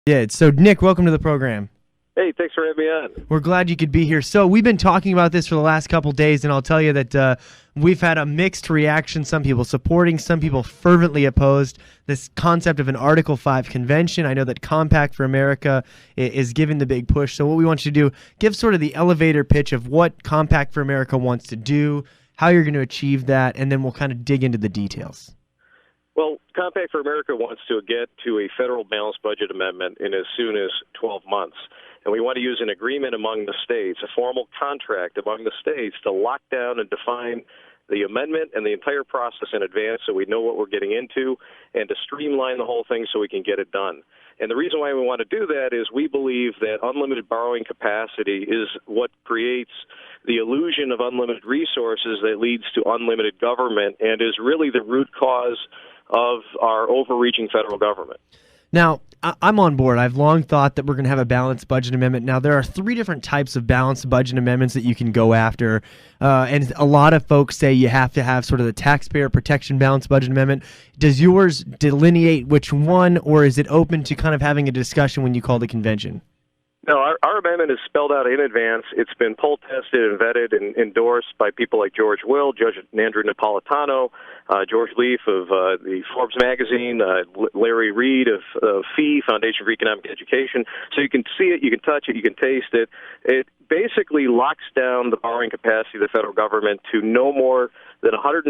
Yeah. So, Nick, welcome to the program. Hey, thanks for having me on. We're glad you could be here. So we've been talking about this for the last couple days, and I'll tell you that we've had a mixed reaction. Some people supporting, some people fervently opposed this concept of an Article 5 convention. I know that Compact for America is giving the big push. So what we want you to do, give sort of the elevator pitch of what Compact for America wants to do, how you're going to achieve that, and then we'll kind of dig into the details. Well, Compact for America wants to get to a federal balanced budget amendment in as soon as 12 months. And we want to use an agreement among the states, a formal contract among the states to lock down and define the amendment and the entire process in advance so we know what we're getting into, and to streamline the whole thing so we can get it done. And the reason why we want to do that is we believe that unlimited borrowing capacity is what creates the illusion of unlimited resources that leads to unlimited government and is really the root cause of our overreaching federal government. Now, I'm on board. I've long thought that we're going to have a balanced budget amendment. Now, there are three different types of balanced budget amendments that you can go after, and a lot of folks say you have to have sort of the taxpayer protection balanced budget amendment. Does yours delineate which one, or is it open to kind of having a discussion when you call the convention? No, our amendment is spelled out in advance. It's been poll tested and vetted and endorsed by people like George Will, Judge Andrew Napolitano, George Leaf of the Forbes magazine, Larry Reed of FEE, Foundation for Economic Education. So you can see it, you can touch it, you can taste it. It basically locks down the borrowing capacity of the federal government to no more than 105%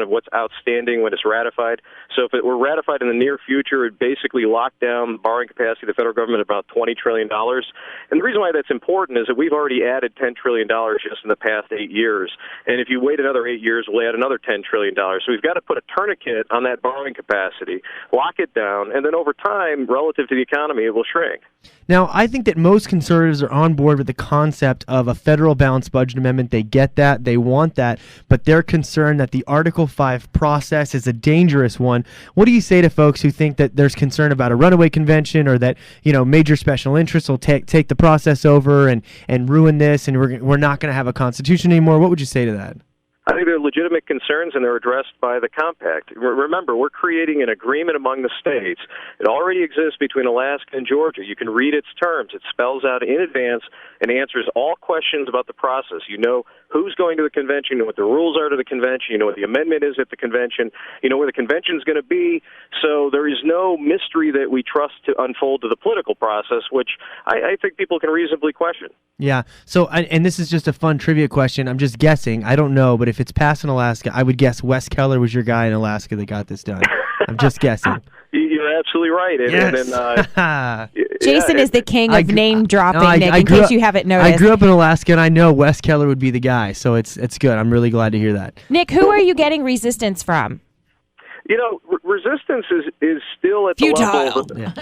of what's outstanding when it's ratified. So if it were ratified in the near future, it basically locked down the borrowing capacity of the federal government at about $20 trillion. And the reason why that's important is that we've already added $10 trillion just in the past 8 years. And if you wait another 8 years, we'll add another $10 trillion. So we've got to put a tourniquet on that borrowing capacity, lock it down, and then over time, relative to the economy, it will shrink. Now, I think that most conservatives are on board with the concept of a federal balanced budget amendment. They get that. They want that. But they're concerned that the Article 5 process is a dangerous one. What do you say to folks who think that there's concern about a runaway convention, or that, you know, major special interests will take the process over and ruin this, and we're not going to have a constitution anymore? What would you say to that? I think they're legitimate concerns, and they're addressed by the compact. Remember, we're creating an agreement among the states. It already exists between Alaska and Georgia. You can read its terms. It spells out in advance and answers all questions about the process. You know who's going to the convention, you know what the rules are to the convention, you know what the amendment is at the convention, you know where the convention's going to be. So there is no mystery that we trust to unfold to the political process, which I think people can reasonably question. Yeah. So, and this is just a fun trivia question. I'm just guessing. I don't know, but if it's passed in Alaska, I would guess Wes Keller was your guy in Alaska that got this done. I'm just guessing. You're absolutely right. Yes. Jason is the king of name dropping, Nick, in case you haven't noticed. I grew up in Alaska, and I know Wes Keller would be the guy, so it's good. I'm really glad to hear that. Nick, who are you getting resistance from? You know, resistance is still at futile. The level. Yeah.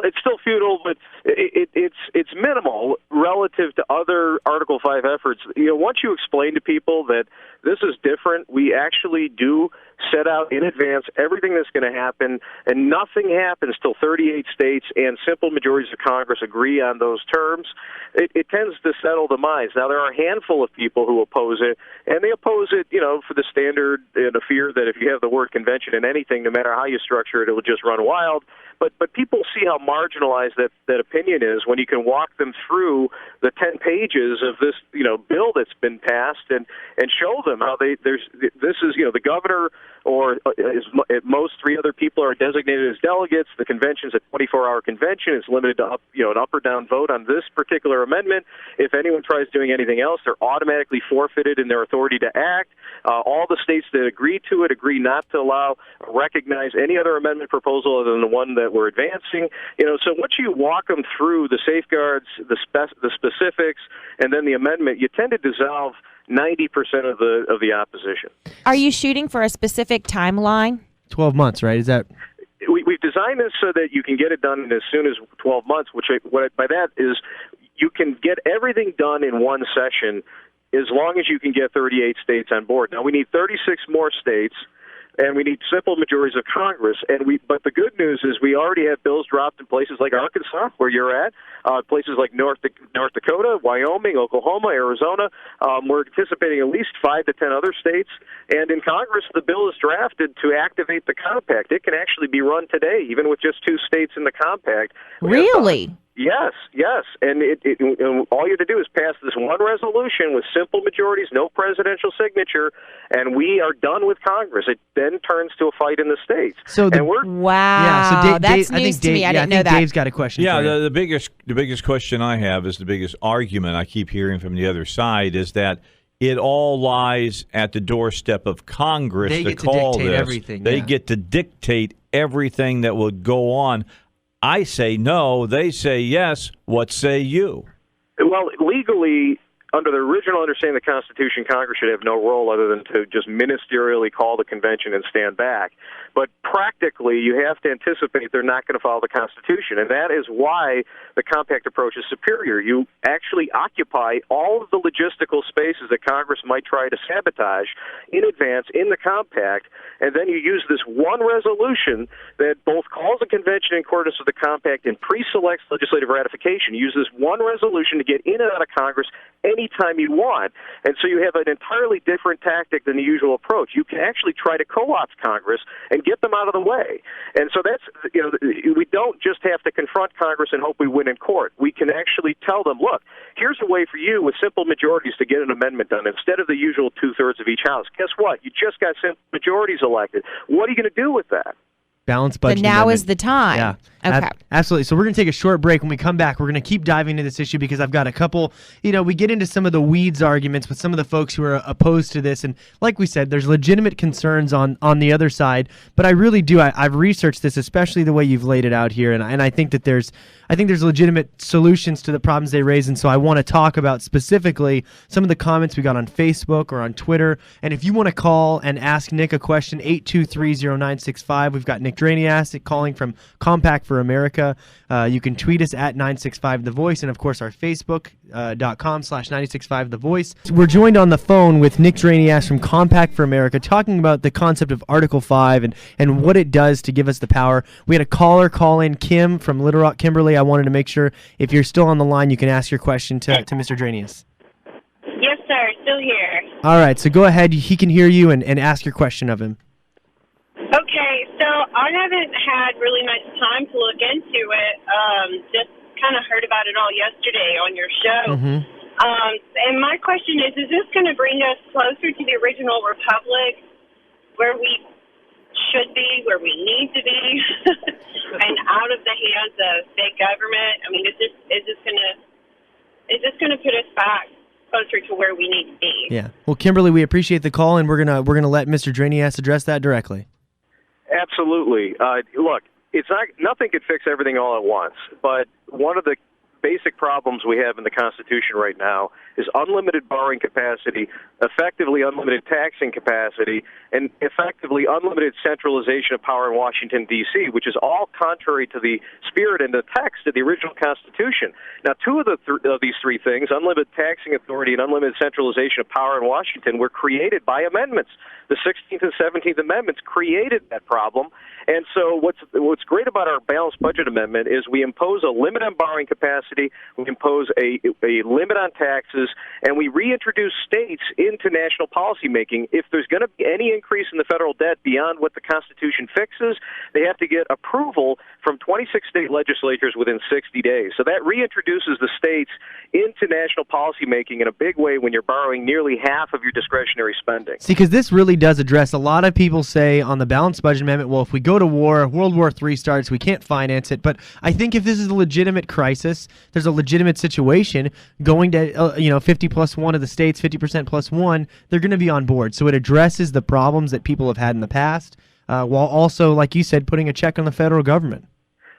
It's still futile, but it's minimal relative to other Article 5 efforts. You know, once you explain to people that this is different, we actually do set out in advance everything that's going to happen, and nothing happens till 38 states and simple majorities of Congress agree on those terms. It tends to settle the minds. Now, there are a handful of people who oppose it, and they oppose it, you know, for the standard and the fear that if you have the word convention in anything, no matter how you structure it, it will just run wild. But people see how marginalized that opinion is when you can walk them through the 10 pages of this, you know, bill that's been passed and show them how this is, you know, the governor or at most 3 other people are designated as delegates. The convention's a 24-hour convention. It's limited to an up or down vote on this particular amendment. If anyone tries doing anything else, they're automatically forfeited in their authority to act. All the states that agree to it agree not to recognize any other amendment proposal other than the one that we're advancing. You know, so once you walk them through the safeguards, the specifics, and then the amendment, you tend to dissolve 90% of the opposition. Are you shooting for a specific timeline? 12 months, right? Is that... We've designed this so that you can get it done in as soon as 12 months, by that is you can get everything done in one session as long as you can get 38 states on board. Now, we need 36 more states, and we need simple majorities of Congress. But the good news is we already have bills dropped in places like Arkansas, where you're at, places like North Dakota, Wyoming, Oklahoma, Arizona. We're anticipating at least 5 to 10 other states. And in Congress, the bill is drafted to activate the compact. It can actually be run today, even with just 2 states in the compact. Really? Yes. And all you have to do is pass this one resolution with simple majorities, no presidential signature, and we are done with Congress. It then turns to a fight in the states. Wow. Yeah, so that's news to me. I didn't know that. Dave's got a question. Yeah, for the biggest question I have is the biggest argument I keep hearing from the other side is that it all lies at the doorstep of Congress They to get to call dictate this. everything, They yeah. get to dictate everything that would go on. I say no. They say yes. What say you? Well, legally, under the original understanding of the Constitution, Congress should have no role other than to just ministerially call the convention and stand back. But practically, you have to anticipate they're not going to follow the Constitution, and that is why the compact approach is superior. You actually occupy all of the logistical spaces that Congress might try to sabotage in advance in the compact, and then you use this one resolution that both calls the convention in accordance with the compact and pre-selects legislative ratification. You use this one resolution to get in and out of Congress anytime you want, and so you have an entirely different tactic than the usual approach. You can actually try to co-opt Congress and get them out of the way. And so that's, we don't just have to confront Congress and hope we win in court. We can actually tell them, look, here's a way for you with simple majorities to get an amendment done instead of the usual 2/3 of each house. Guess what? You just got simple majorities elected. What are you going to do with that? Balanced budget. But now amendment. is the time. Yeah. Okay. Absolutely. So we're going to take a short break. When we come back, we're going to keep diving into this issue because I've got a couple, we get into some of the weeds arguments with some of the folks who are opposed to this. And like we said, there's legitimate concerns on the other side. But I really do. I've researched this, especially the way you've laid it out here. And I think that there's legitimate solutions to the problems they raise. And so I want to talk about specifically some of the comments we got on Facebook or on Twitter. And if you want to call and ask Nick a question, 823-0965. We've got Nick Dranias calling from Compact for America. You can tweet us at 965 The Voice, and of course our Facebook.com/965 The Voice. We're joined on the phone with Nick Dranias from Compact for America, talking about the concept of Article 5 and what it does to give us the power. We had a caller call in, Kim from Little Rock, Kimberly. I wanted to make sure if you're still on the line, you can ask your question to Mr. Dranias. Yes, sir. Still here. All right, so go ahead. He can hear you and ask your question of him. Okay, so I haven't had really much time to look into it. Just kind of heard about it all yesterday on your show. Mm-hmm. And my question is this going to bring us closer to the original republic where we should be, where we need to be, and out of the hands of big government? I mean, is this going to put us back closer to where we need to be? Yeah. Well, Kimberly, we appreciate the call, and we're gonna let Mr. Dranias address that directly. Absolutely. Look, nothing could fix everything all at once, but one of the basic problems we have in the Constitution right now is unlimited borrowing capacity, effectively unlimited taxing capacity, and effectively unlimited centralization of power in Washington, D.C., which is all contrary to the spirit and the text of the original Constitution. Now, two of these three things, unlimited taxing authority and unlimited centralization of power in Washington, were created by amendments. The 16th and 17th Amendments created that problem. And so what's great about our balanced budget amendment is we impose a limit on borrowing capacity, we impose a limit on taxes, and we reintroduce states into national policymaking. If there's going to be any increase in the federal debt beyond what the Constitution fixes, they have to get approval from 26 state legislatures within 60 days. So that reintroduces the states into national policymaking in a big way when you're borrowing nearly half of your discretionary spending. See, because this really does address, a lot of people say on the balanced budget amendment, well, if we go to war, World War III starts, we can't finance it. But I think if this is a legitimate crisis, there's a legitimate situation, going to 50 plus 1 of the states, 50% plus 1, they're going to be on board. So it addresses the problems that people have had in the past, while also, like you said, putting a check on the federal government.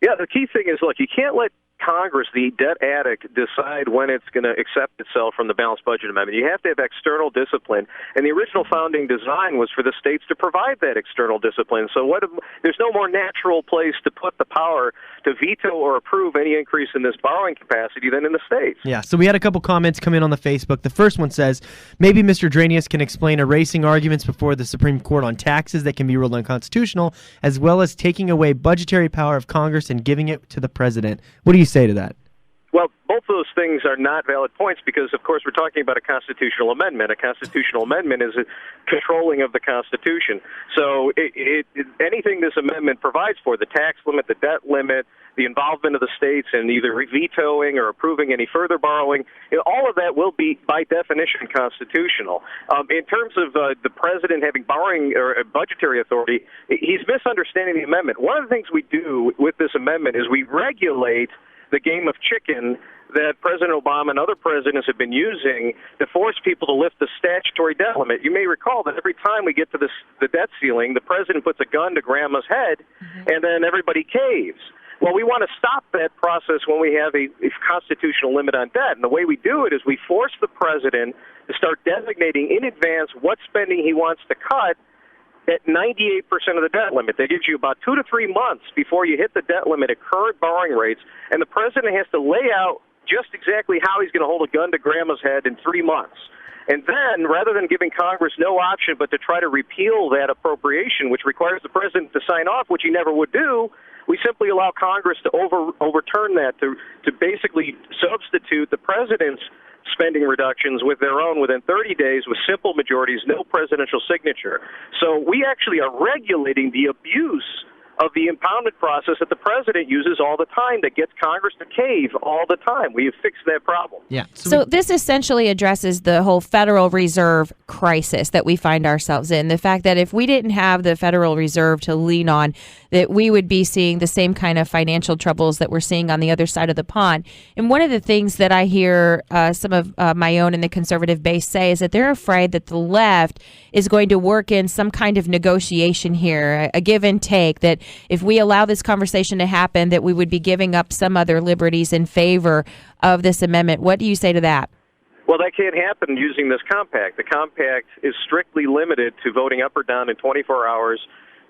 Yeah, the key thing is, look, you can't let Congress, the debt addict, decide when it's going to accept itself from the balanced budget amendment. You have to have external discipline, and the original founding design was for the states to provide that external discipline. So there's no more natural place to put the power to veto or approve any increase in this borrowing capacity than in the states. Yeah, so we had a couple comments come in on the Facebook. The first one says, maybe Mr. Dranias can explain erasing arguments before the Supreme Court on taxes that can be ruled unconstitutional, as well as taking away budgetary power of Congress and giving it to the president. What do you say to that? Well, both of those things are not valid points because, of course, we're talking about a constitutional amendment. A constitutional amendment is a controlling of the Constitution. So anything this amendment provides for, the tax limit, the debt limit, the involvement of the states in either vetoing or approving any further borrowing, all of that will be, by definition, constitutional. In terms of the president having borrowing or budgetary authority, he's misunderstanding the amendment. One of the things we do with this amendment is we regulate the game of chicken that President Obama and other presidents have been using to force people to lift the statutory debt limit. You may recall that every time we get to the debt ceiling, the president puts a gun to grandma's head, and then everybody caves. Well, we want to stop that process when we have a constitutional limit on debt. And the way we do it is we force the president to start designating in advance what spending he wants to cut at 98% of the debt limit. That gives you about 2 to 3 months before you hit the debt limit at current borrowing rates, and the president has to lay out just exactly how he's going to hold a gun to grandma's head in 3 months. And then, rather than giving Congress no option but to try to repeal that appropriation, which requires the president to sign off, which he never would do, we simply allow Congress to overturn that, to basically substitute the president's spending reductions with their own within 30 days with simple majorities, no presidential signature. So we actually are regulating the abuse of the impoundment process that the president uses all the time that gets Congress to cave all the time. We have fixed that problem. Yeah. So this essentially addresses the whole Federal Reserve crisis that we find ourselves in. The fact that if we didn't have the Federal Reserve to lean on, that we would be seeing the same kind of financial troubles that we're seeing on the other side of the pond. And one of the things that I hear some of my own in the conservative base say is that they're afraid that the left is going to work in some kind of negotiation here, a give and take, that if we allow this conversation to happen, that we would be giving up some other liberties in favor of this amendment. What do you say to that? Well, that can't happen using this compact. The compact is strictly limited to voting up or down in 24 hours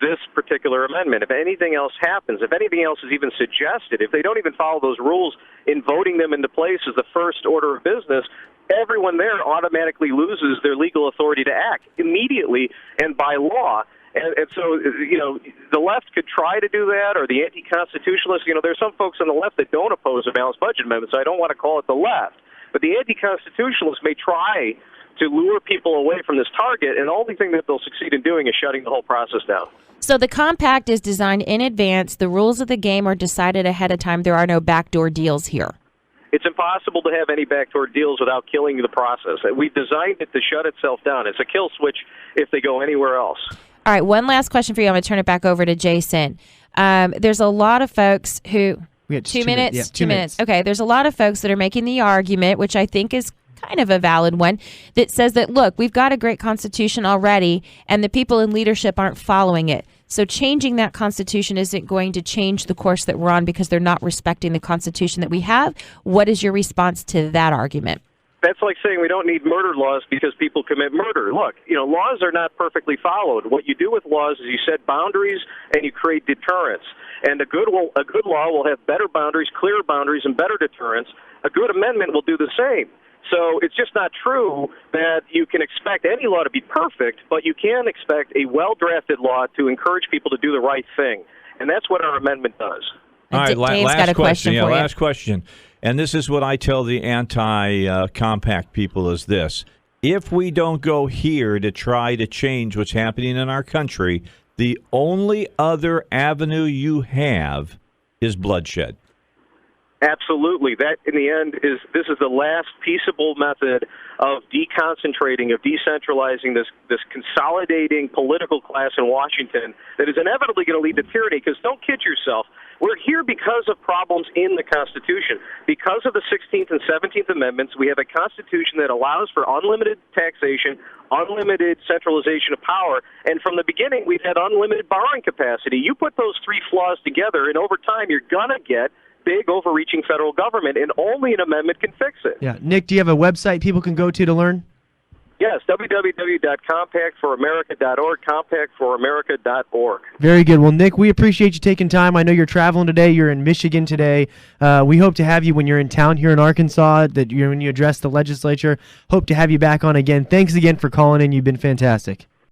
this particular amendment. If anything else happens, if anything else is even suggested, if they don't even follow those rules in voting them into place as the first order of business, everyone there automatically loses their legal authority to act immediately and by law. And so, the left could try to do that, or the anti-constitutionalists. There's some folks on the left that don't oppose a balanced budget amendment, so I don't want to call it the left. But the anti-constitutionalists may try to lure people away from this target, and the only thing that they'll succeed in doing is shutting the whole process down. So the compact is designed in advance. The rules of the game are decided ahead of time. There are no backdoor deals here. It's impossible to have any backdoor deals without killing the process. We've designed it to shut itself down. It's a kill switch if they go anywhere else. All right, one last question for you. I'm going to turn it back over to Jason. There's a lot of folks who... We had 2 minutes? Yeah, 2 minutes. Okay, there's a lot of folks that are making the argument, which I think is kind of a valid one, that says that, look, we've got a great Constitution already, and the people in leadership aren't following it. So changing that Constitution isn't going to change the course that we're on because they're not respecting the Constitution that we have. What is your response to that argument? That's like saying we don't need murder laws because people commit murder. Look, laws are not perfectly followed. What you do with laws is you set boundaries and you create deterrence. And a good law will have better boundaries, clearer boundaries, and better deterrence. A good amendment will do the same. So it's just not true that you can expect any law to be perfect, but you can expect a well-drafted law to encourage people to do the right thing. And that's what our amendment does. All right, Dave's last got a question for you. Last question. And this is what I tell the anti-compact people is this. If we don't go here to try to change what's happening in our country, the only other avenue you have is bloodshed. Absolutely. That, in the end, is the last peaceable method of deconcentrating, of decentralizing this consolidating political class in Washington that is inevitably going to lead to tyranny. Because don't kid yourself, we're here because of problems in the Constitution. Because of the 16th and 17th Amendments, we have a Constitution that allows for unlimited taxation, unlimited centralization of power, and from the beginning, we've had unlimited borrowing capacity. You put those three flaws together, and over time, you're going to get big, overreaching federal government, and only an amendment can fix it. Yeah. Nick, do you have a website people can go to learn? Yes, www.compactforamerica.org, compactforamerica.org. Very good. Well, Nick, we appreciate you taking time. I know you're traveling today. You're in Michigan today. We hope to have you when you're in town here in Arkansas, when you address the legislature. Hope to have you back on again. Thanks again for calling in. You've been fantastic.